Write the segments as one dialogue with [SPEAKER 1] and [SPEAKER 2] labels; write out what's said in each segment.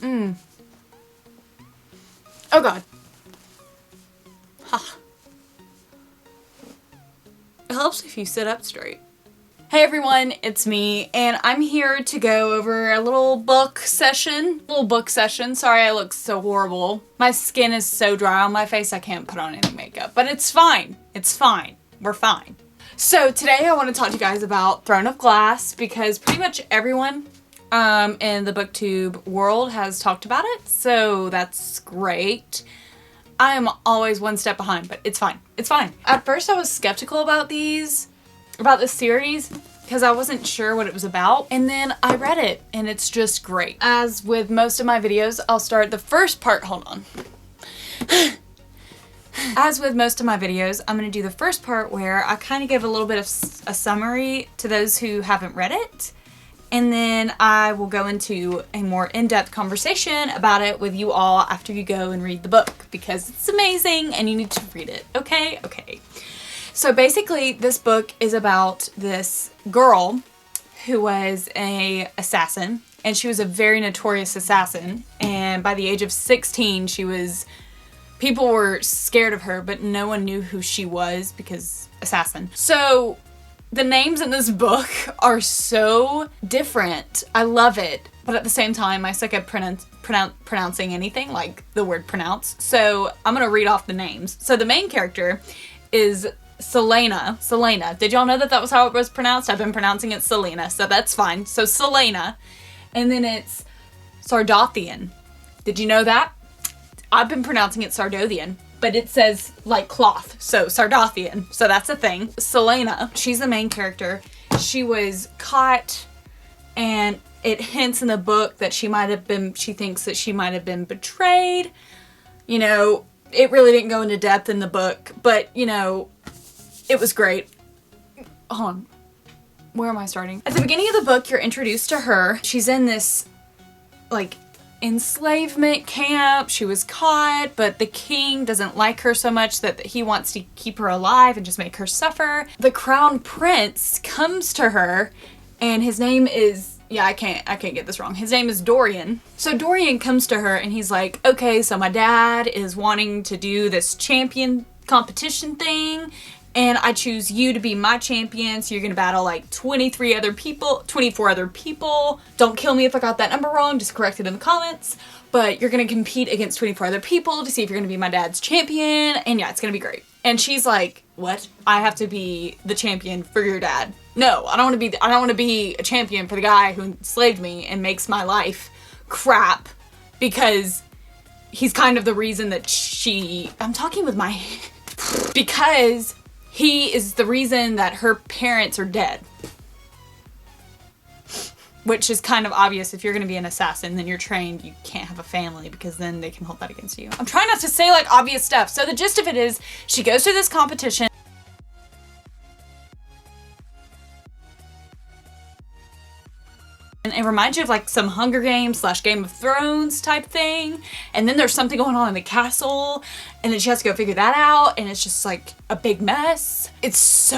[SPEAKER 1] Oh god. Ha. It helps if you sit up straight. Hey everyone, it's me, and I'm here to go over a little book session. Sorry I look so horrible. My skin is so dry on my face I can't put on any makeup, but it's fine. It's fine. We're fine. So today I want to talk to you guys about Throne of Glass because pretty much everyone in the booktube world has talked about it, so that's great. I am always one step behind, but it's fine. It's fine. At first I was skeptical about this series because I wasn't sure what it was about, and then I read it and it's just great. As with most of my videos, I'll start the first part. Hold on. As with most of my videos, I'm going to do the first part where I kind of give a little bit of a summary to those who haven't read it, and then I will go into a more in-depth conversation about it with you all after you go and read the book, because it's amazing and you need to read it, okay? Okay. So basically, this book is about this girl who was an assassin, and she was a very notorious assassin, and by the age of 16, people were scared of her, but no one knew who she was because assassin. So the names in this book are so different. I love it. But at the same time, I suck at pronouncing anything, like the word pronounce. So I'm going to read off the names. So the main character is Selena. Selena. Did y'all know that was how it was pronounced? I've been pronouncing it Selena, so that's fine. So Selena. And then it's Sardothian. Did you know that? I've been pronouncing it Sardothian, but it says like cloth, so Sardothian, so that's a thing. Selena, she's the main character. She was caught, and it hints in the book that she thinks that she might have been betrayed. You know, it really didn't go into depth in the book, but you know, it was great. Hold on, where am I starting? At the beginning of the book, you're introduced to her. She's in this, like, enslavement camp. She was caught, but the king doesn't like her so much that he wants to keep her alive and just make her suffer. The crown prince comes to her, and his name is, I can't get this wrong. His name is Dorian. So Dorian comes to her and he's like, okay, so my dad is wanting to do this champion competition thing, and I choose you to be my champion, so you're gonna battle like 24 other people. Don't kill me if I got that number wrong, just correct it in the comments. But you're gonna compete against 24 other people to see if you're gonna be my dad's champion, and yeah, it's gonna be great. And she's like, what? I have to be the champion for your dad? No, I don't wanna be a champion for the guy who enslaved me and makes my life crap, because he's kind of the reason that I'm talking with my because he is the reason that her parents are dead. Which is kind of obvious. If you're going to be an assassin, then you're trained, you can't have a family, because then they can hold that against you. I'm trying not to say like obvious stuff. So the gist of it is, she goes through this competition. And it reminds you of like some Hunger Games / Game of Thrones type thing. And then there's something going on in the castle, and then she has to go figure that out, and it's just like a big mess. It's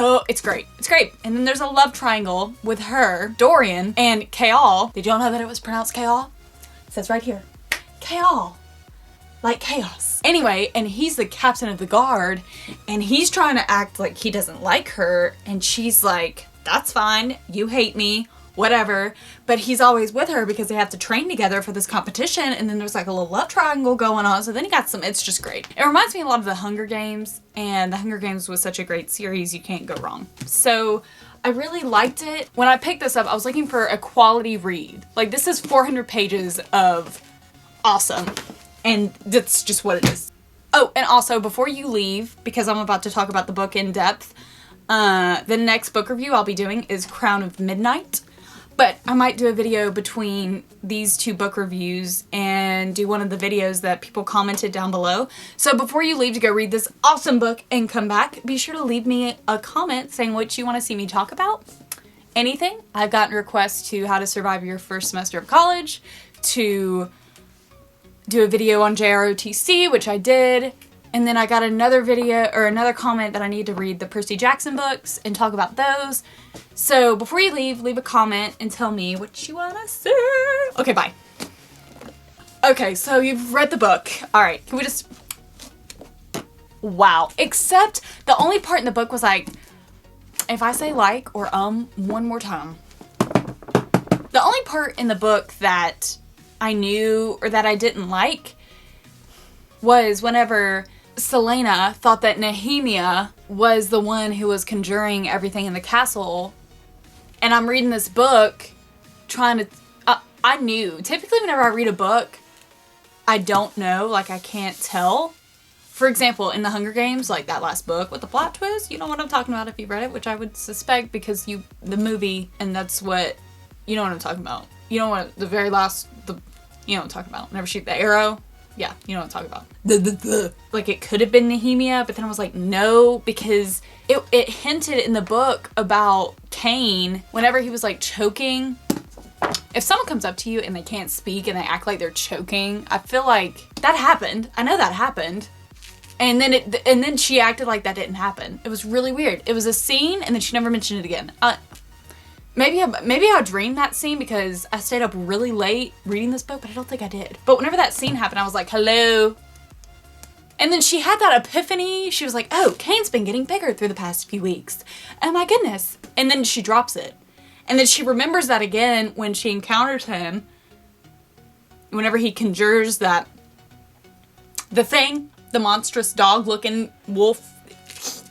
[SPEAKER 1] great. It's great. And then there's a love triangle with her, Dorian, and Kaal. Did y'all know that it was pronounced Kaal? It says right here. Kaal. Like chaos. Anyway, and he's the captain of the guard, and he's trying to act like he doesn't like her, and she's like, that's fine, you hate me, whatever, but he's always with her because they have to train together for this competition, and then there's like a little love triangle going on, so then he got it's just great. It reminds me a lot of the Hunger Games, and the Hunger Games was such a great series, you can't go wrong. So I really liked it. When I picked this up, I was looking for a quality read. Like, this is 400 pages of awesome, and that's just what it is. Oh, and also, before you leave, because I'm about to talk about the book in depth, the next book review I'll be doing is Crown of Midnight. But I might do a video between these two book reviews and do one of the videos that people commented down below. So before you leave to go read this awesome book and come back, be sure to leave me a comment saying what you want to see me talk about. Anything. I've gotten requests to how to survive your first semester of college, to do a video on JROTC, which I did. And then I got another video, or another comment, that I need to read the Percy Jackson books and talk about those. So before you leave a comment and tell me what you want to see. Okay, bye. Okay, so you've read the book. All right, can we just... Wow. Except the only part in the book was like, if I say like or one more time. The only part in the book that I knew or that I didn't like was whenever Selena thought that Nehemia was the one who was conjuring everything in the castle. And I'm reading this book trying to... I knew. Typically whenever I read a book, I don't know. Like, I can't tell. For example, in the Hunger Games, like that last book with the plot twist, you know what I'm talking about if you've read it, which I would suspect because the movie, and that's what, you know what I'm talking about. You know what, the very last, you know what I'm talking about. Whenever shoot the arrow. Yeah, you know what I'm talking about. Like, it could have been Nehemia, but then I was like, no, because it hinted in the book about Cain, whenever he was like choking. If someone comes up to you and they can't speak and they act like they're choking, I feel like that happened. I know that happened. And then she acted like that didn't happen. It was really weird. It was a scene and then she never mentioned it again. Maybe I dreamed that scene because I stayed up really late reading this book, but I don't think I did. But whenever that scene happened, I was like, hello. And then she had that epiphany. She was like, oh, Cain's been getting bigger through the past few weeks. Oh my goodness. And then she drops it. And then she remembers that again when she encounters him. Whenever he conjures the thing, the monstrous dog-looking wolf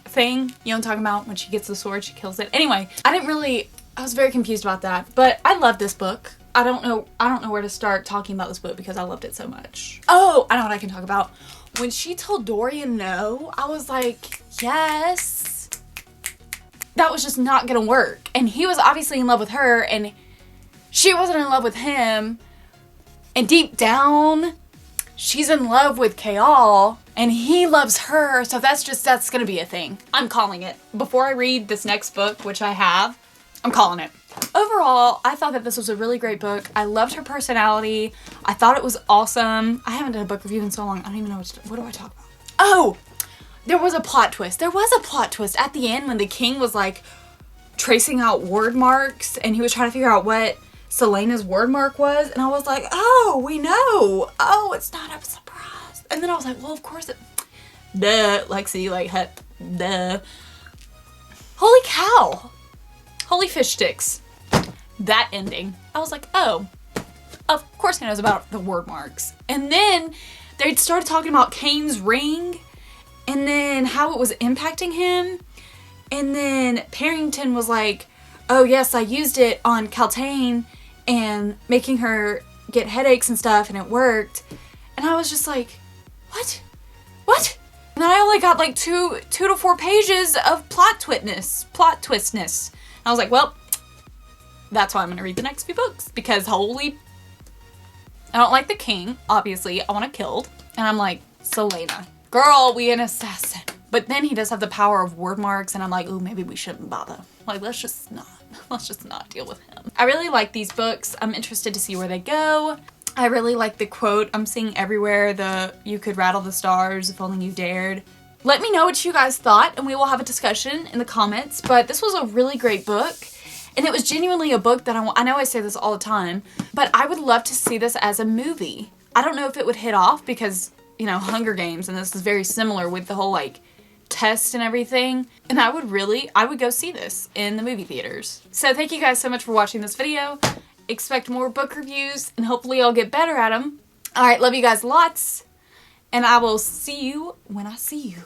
[SPEAKER 1] thing. You know what I'm talking about? When she gets the sword, she kills it. Anyway, I was very confused about that. But I love this book. I don't know where to start talking about this book because I loved it so much. Oh, I know what I can talk about. When she told Dorian no, I was like, yes. That was just not gonna work. And he was obviously in love with her and she wasn't in love with him. And deep down, she's in love with Kayal and he loves her. So that's gonna be a thing. I'm calling it. Before I read this next book, which I have, I'm calling it. Overall, I thought that this was a really great book. I loved her personality. I thought it was awesome. I haven't done a book review in so long. I don't even know what do I talk about? Oh! There was a plot twist. There was a plot twist at the end when the king was like tracing out word marks and he was trying to figure out what Selena's word mark was. And I was like, oh, we know. Oh, it's not a surprise. And then I was like, well, of course it, duh, Lexi, like, duh. Holy cow. Holy fish sticks. That ending. I was like, oh, of course he knows about the word marks. And then they started talking about Cain's ring. And then how it was impacting him. And then Parrington was like, oh yes, I used it on Caltaine and making her get headaches and stuff and it worked. And I was just like, what? What? And then I only got like two to 4 pages of plot twistness. And I was like, well, that's why I'm going to read the next few books. Because I don't like the king, obviously. I want him killed. And I'm like, Selena. Girl, we an assassin. But then he does have the power of word marks and I'm like, ooh, maybe we shouldn't bother. Like, let's just not deal with him. I really like these books. I'm interested to see where they go. I really like the quote I'm seeing everywhere, you could rattle the stars if only you dared. Let me know what you guys thought and we will have a discussion in the comments. But this was a really great book. And it was genuinely a book that I know I say this all the time, but I would love to see this as a movie. I don't know if it would hit off because, you know, Hunger Games, and this is very similar with the whole, like, test and everything. And I would go see this in the movie theaters. So thank you guys so much for watching this video. Expect more book reviews, and hopefully I'll get better at them. Alright, love you guys lots, and I will see you when I see you.